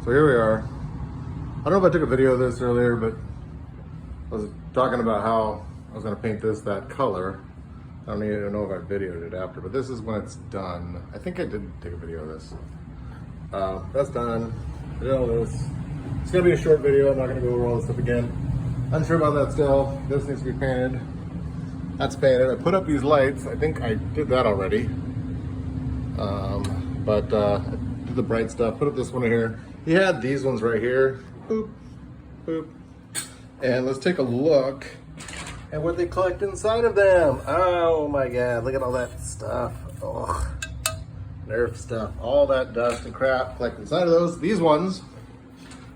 So here we are. I don't know if I took a video of this earlier, but I was talking about how I was gonna paint this that color. I don't even know if I videoed it after, but this is when it's done. I think I did take a video of this. That's done. I did all this. It's gonna be a short video. I'm not gonna go over all this stuff again. Unsure about that still. This needs to be painted. That's painted. I put up these lights. I think I did that already. I did the bright stuff. Put up this one here. He had these ones right here. Boop, boop. And let's take a look at what they collect inside of them. Oh my God, look at all that stuff. Oh, Nerf stuff. All that dust and crap collect inside of those. These ones,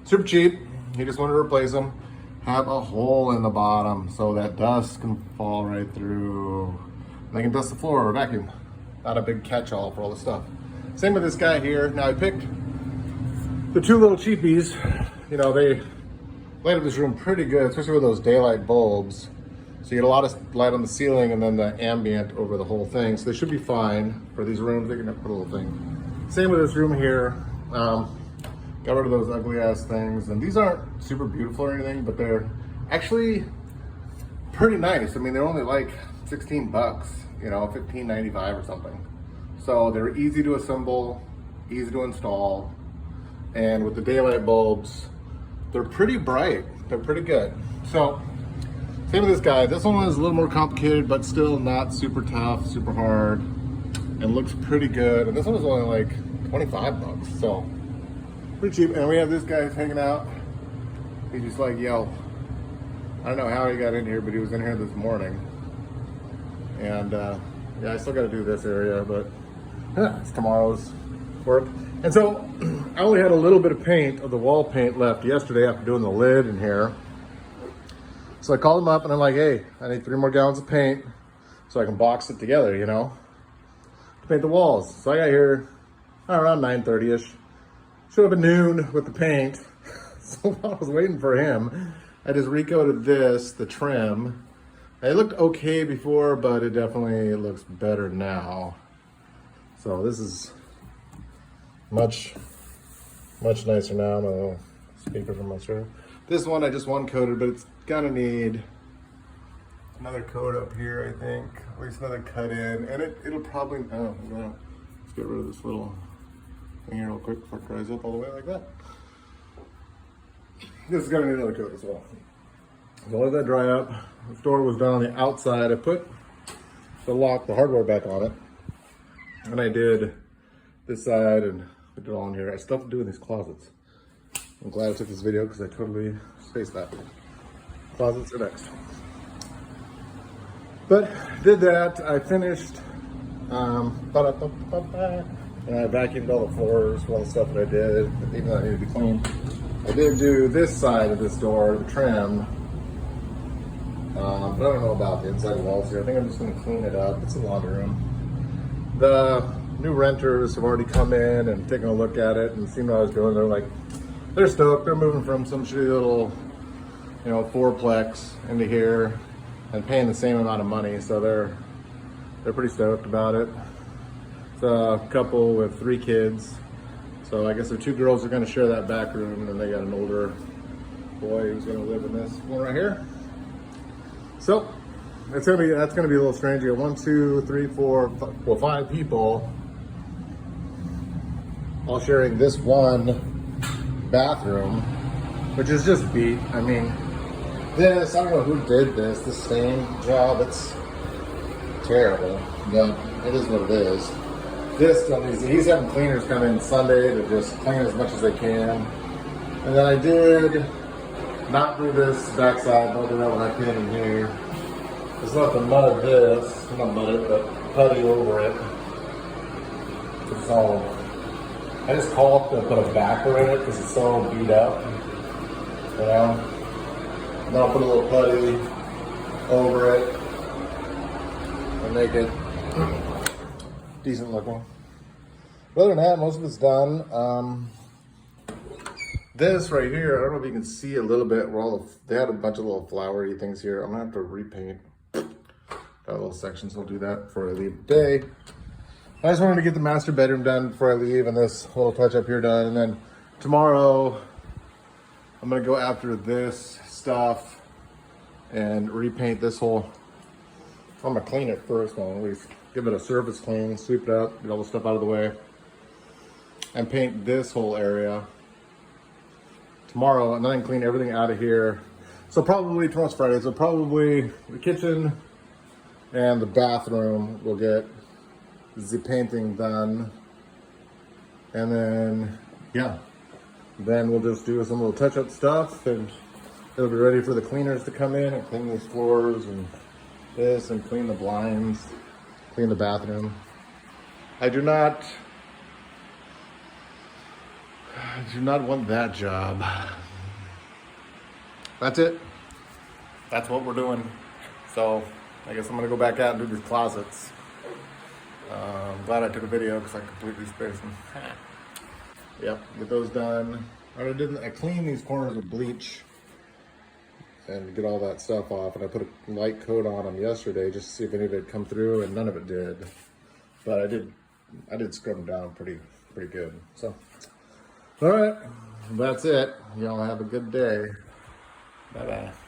super cheap. He just wanted to replace them. Have a hole in the bottom so that dust can fall right through. They can dust the floor or vacuum. Not a big catch-all for all the stuff. Same with this guy here. Now I picked the two little cheapies. You know, they light up this room pretty good, especially with those daylight bulbs. So you get a lot of light on the ceiling and then the ambient over the whole thing. So they should be fine for these rooms. They can put a little thing. Same with this room here. Got rid of those ugly ass things. And these aren't super beautiful or anything, but they're actually pretty nice. I mean, they're only like 16 bucks, you know, $15.95 or something. So they're easy to assemble, easy to install. And with the daylight bulbs, they're pretty bright. They're pretty good. So same with this guy. This one is a little more complicated, but still not super tough, super hard, and looks pretty good. And this one is only like 25 bucks. So pretty cheap. And we have this guy hanging out. He's just like, yo, I don't know how he got in here, but he was in here this morning. And yeah, I still got to do this area, but it's tomorrow's work. And so I only had a little bit of paint, of the wall paint left yesterday after doing the lid in here. So I called him up and I'm like, hey, I need 3 more gallons of paint so I can box it together, you know, to paint the walls. So I got here around 9:30ish. Showed up at noon with the paint. So while I was waiting for him, I just recoated this, the trim. It looked okay before, but it definitely looks better now. So this is much nicer now. I'm gonna speaker from my shirt. This one I just one coated, but it's gonna need another coat up here, I think. At least another cut in, and it'll probably. Oh, no. Let's get rid of this little thing here real quick before it dries up all the way like that. This is gonna need another coat as well. So let that dry up. The door was done on the outside. I put the lock, the hardware back on it, and I did this side and put it all in here. I still have to do in these closets. I'm glad I took this video because I totally spaced that. Closets are next. But did that. I finished. And I vacuumed all the floors for all the stuff that I did, even though I needed to be clean. I did do this side of this door, the trim. But I don't know about the inside walls here. I think I'm just going to clean it up. It's a laundry room. The new renters have already come in and taken a look at it and seen what I was doing. They're like, they're stoked. They're moving from some shitty little, you know, fourplex into here and paying the same amount of money. So they're pretty stoked about it. It's a couple with 3 kids. So I guess the 2 girls are going to share that back room, and then they got an older boy who's going to live in this one right here. So that's gonna be a little strange. You got 1, 2, 3, 4, 5 people all sharing this one bathroom, which is just beat. I mean, this, I don't know who did this, the same job. It's terrible, but it is what it is. This, he's having cleaners come in Sunday to just clean as much as they can. And then I did not do this backside, but I did that when I painted in here. Just let the mud this, not mud it, but putty over it. It's all, I just caulked and put a backer in it because it's so beat up, you know. And then I'll put a little putty over it and make it decent looking. But other than that, most of it's done. This right here, I don't know if you can see a little bit where all they had a bunch of little flowery things here. I'm gonna have to repaint. Got a little section, so I'll do that before I leave today. I just wanted to get the master bedroom done before I leave, and this little touch up here done, and then tomorrow I'm gonna go after this stuff and repaint this whole. I'm gonna clean it first, well, at least give it a surface clean, sweep it up, get all the stuff out of the way, and paint this whole area tomorrow, and then I can clean everything out of here. So probably tomorrow's Friday, so probably the kitchen and the bathroom will get the painting done. And then, yeah, then we'll just do some little touch-up stuff, and it'll be ready for the cleaners to come in and clean these floors and this, and clean the blinds, clean the bathroom. I do not want that job. That's it. That's what we're doing. So I guess I'm gonna go back out and do these closets. I'm glad I took a video because I completely spaced them. Yep, get those done. I cleaned these corners with bleach and get all that stuff off, and I put a light coat on them yesterday just to see if any of it had come through, and none of it did. But I did scrub them down pretty good. So, all right, that's it. Y'all have a good day. Bye-bye.